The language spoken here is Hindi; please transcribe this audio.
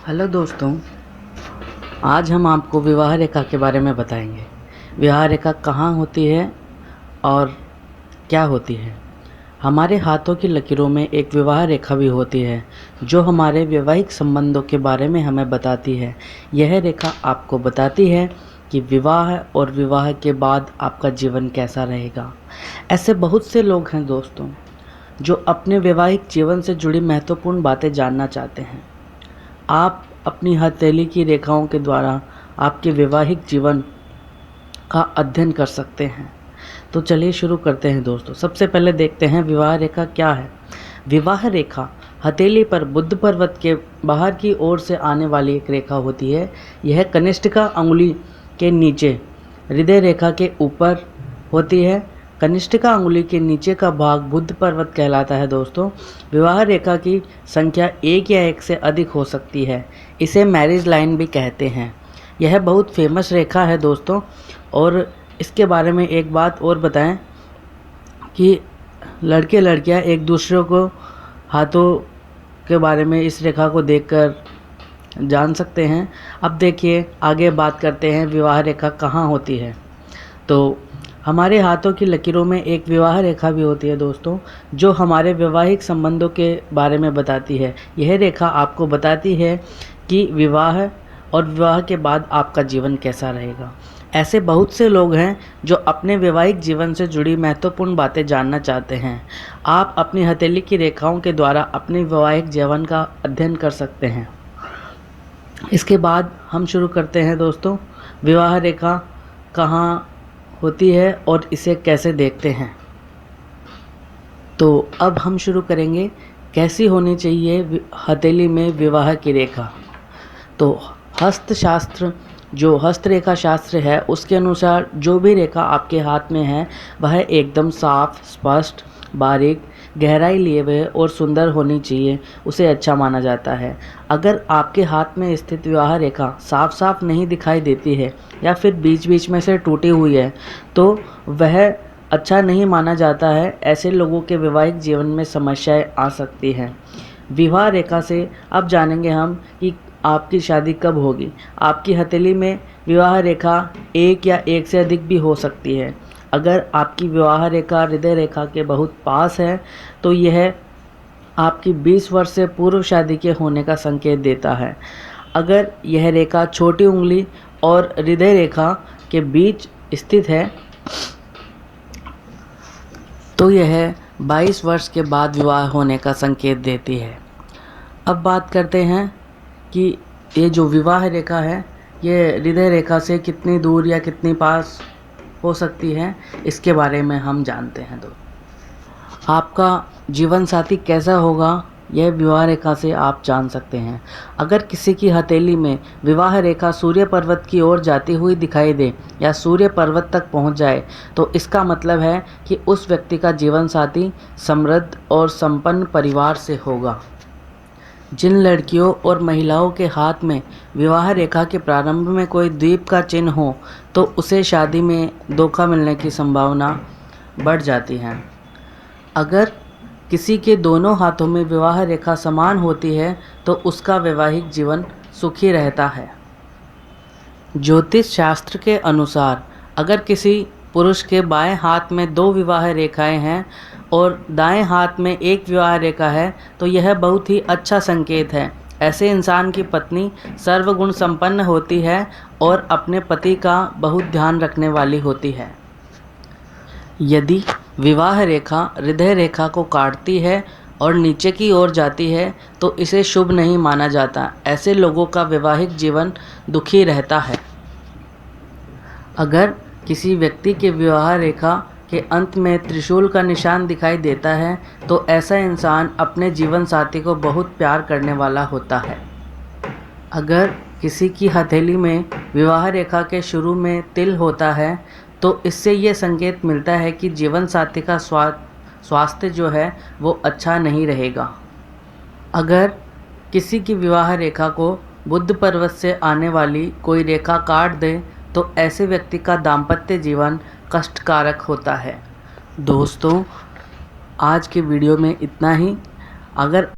हेलो दोस्तों, आज हम आपको विवाह रेखा के बारे में बताएंगे। विवाह रेखा कहाँ होती है और क्या होती है। हमारे हाथों की लकीरों में एक विवाह रेखा भी होती है जो हमारे वैवाहिक संबंधों के बारे में हमें बताती है। यह रेखा आपको बताती है कि विवाह और विवाह के बाद आपका जीवन कैसा रहेगा। ऐसे बहुत से लोग हैं दोस्तों जो अपने वैवाहिक जीवन से जुड़ी महत्वपूर्ण बातें जानना चाहते हैं। आप अपनी हथेली की रेखाओं के द्वारा आपके वैवाहिक जीवन का अध्ययन कर सकते हैं। तो चलिए शुरू करते हैं दोस्तों। सबसे पहले देखते हैं विवाह रेखा क्या है। विवाह रेखा हथेली पर बुध पर्वत के बाहर की ओर से आने वाली एक रेखा होती है। यह कनिष्ठिका अंगुली के नीचे हृदय रेखा के ऊपर होती है। कनिष्ठिका अंगुली के नीचे का भाग बुध पर्वत कहलाता है दोस्तों। विवाह रेखा की संख्या एक या एक से अधिक हो सकती है। इसे मैरिज लाइन भी कहते हैं। यह बहुत फेमस रेखा है दोस्तों। और इसके बारे में एक बात और बताएं कि लड़के लड़कियां एक दूसरे को हाथों के बारे में इस रेखा को देखकर जान सकते हैं। अब देखिए आगे बात करते हैं विवाह रेखा कहाँ होती है। तो हमारे हाथों की लकीरों में एक विवाह रेखा भी होती है दोस्तों, जो हमारे वैवाहिक संबंधों के बारे में बताती है। यह रेखा आपको बताती है कि विवाह और विवाह के बाद आपका जीवन कैसा रहेगा। ऐसे बहुत से लोग हैं जो अपने वैवाहिक जीवन से जुड़ी महत्वपूर्ण बातें जानना चाहते हैं। आप अपनी हथेली की रेखाओं के द्वारा अपने वैवाहिक जीवन का अध्ययन कर सकते हैं। इसके बाद हम शुरू करते हैं दोस्तों, विवाह रेखा कहाँ होती है और इसे कैसे देखते हैं। तो अब हम शुरू करेंगे कैसी होनी चाहिए हथेली में विवाह की रेखा। तो हस्तशास्त्र जो हस्तरेखा शास्त्र है उसके अनुसार जो भी रेखा आपके हाथ में है वह एकदम साफ, स्पष्ट, बारीक, गहराई लिए हुए और सुंदर होनी चाहिए। उसे अच्छा माना जाता है। अगर आपके हाथ में स्थित विवाह रेखा साफ साफ नहीं दिखाई देती है या फिर बीच बीच में से टूटी हुई है तो वह अच्छा नहीं माना जाता है। ऐसे लोगों के वैवाहिक जीवन में समस्याएं आ सकती हैं। विवाह रेखा से अब जानेंगे हम कि आपकी शादी कब होगी। आपकी हथेली में विवाह रेखा एक या एक से अधिक भी हो सकती है। अगर आपकी विवाह रेखा हृदय रेखा के बहुत पास है तो यह आपकी 20 वर्ष से पूर्व शादी के होने का संकेत देता है। अगर यह रेखा छोटी उंगली और हृदय रेखा के बीच स्थित है तो यह 22 वर्ष के बाद विवाह होने का संकेत देती है। अब बात करते हैं कि ये जो विवाह रेखा है ये हृदय रेखा से कितनी दूर या कितनी पास हो सकती है, इसके बारे में हम जानते हैं। तो आपका जीवन साथी कैसा होगा यह विवाह रेखा से आप जान सकते हैं। अगर किसी की हथेली में विवाह रेखा सूर्य पर्वत की ओर जाती हुई दिखाई दे या सूर्य पर्वत तक पहुंच जाए तो इसका मतलब है कि उस व्यक्ति का जीवन साथी समृद्ध और संपन्न परिवार से होगा। जिन लड़कियों और महिलाओं के हाथ में विवाह रेखा के प्रारंभ में कोई द्वीप का चिन्ह हो तो उसे शादी में धोखा मिलने की संभावना बढ़ जाती है। अगर किसी के दोनों हाथों में विवाह रेखा समान होती है तो उसका वैवाहिक जीवन सुखी रहता है। ज्योतिष शास्त्र के अनुसार अगर किसी पुरुष के बाएं हाथ में 2 विवाह रेखाएं हैं और दाएं हाथ में 1 विवाह रेखा है तो यह बहुत ही अच्छा संकेत है। ऐसे इंसान की पत्नी सर्वगुण संपन्न होती है और अपने पति का बहुत ध्यान रखने वाली होती है। यदि विवाह रेखा हृदय रेखा को काटती है और नीचे की ओर जाती है तो इसे शुभ नहीं माना जाता। ऐसे लोगों का वैवाहिक जीवन दुखी रहता है। अगर किसी व्यक्ति के विवाह रेखा के अंत में त्रिशूल का निशान दिखाई देता है तो ऐसा इंसान अपने जीवन साथी को बहुत प्यार करने वाला होता है। अगर किसी की हथेली में विवाह रेखा के शुरू में तिल होता है तो इससे ये संकेत मिलता है कि जीवन साथी का स्वास्थ्य जो है वो अच्छा नहीं रहेगा। अगर किसी की विवाह रेखा को बुध पर्वत से आने वाली कोई रेखा काट दे तो ऐसे व्यक्ति का दाम्पत्य जीवन कष्टकारक होता है। दोस्तों आज के वीडियो में इतना ही। अगर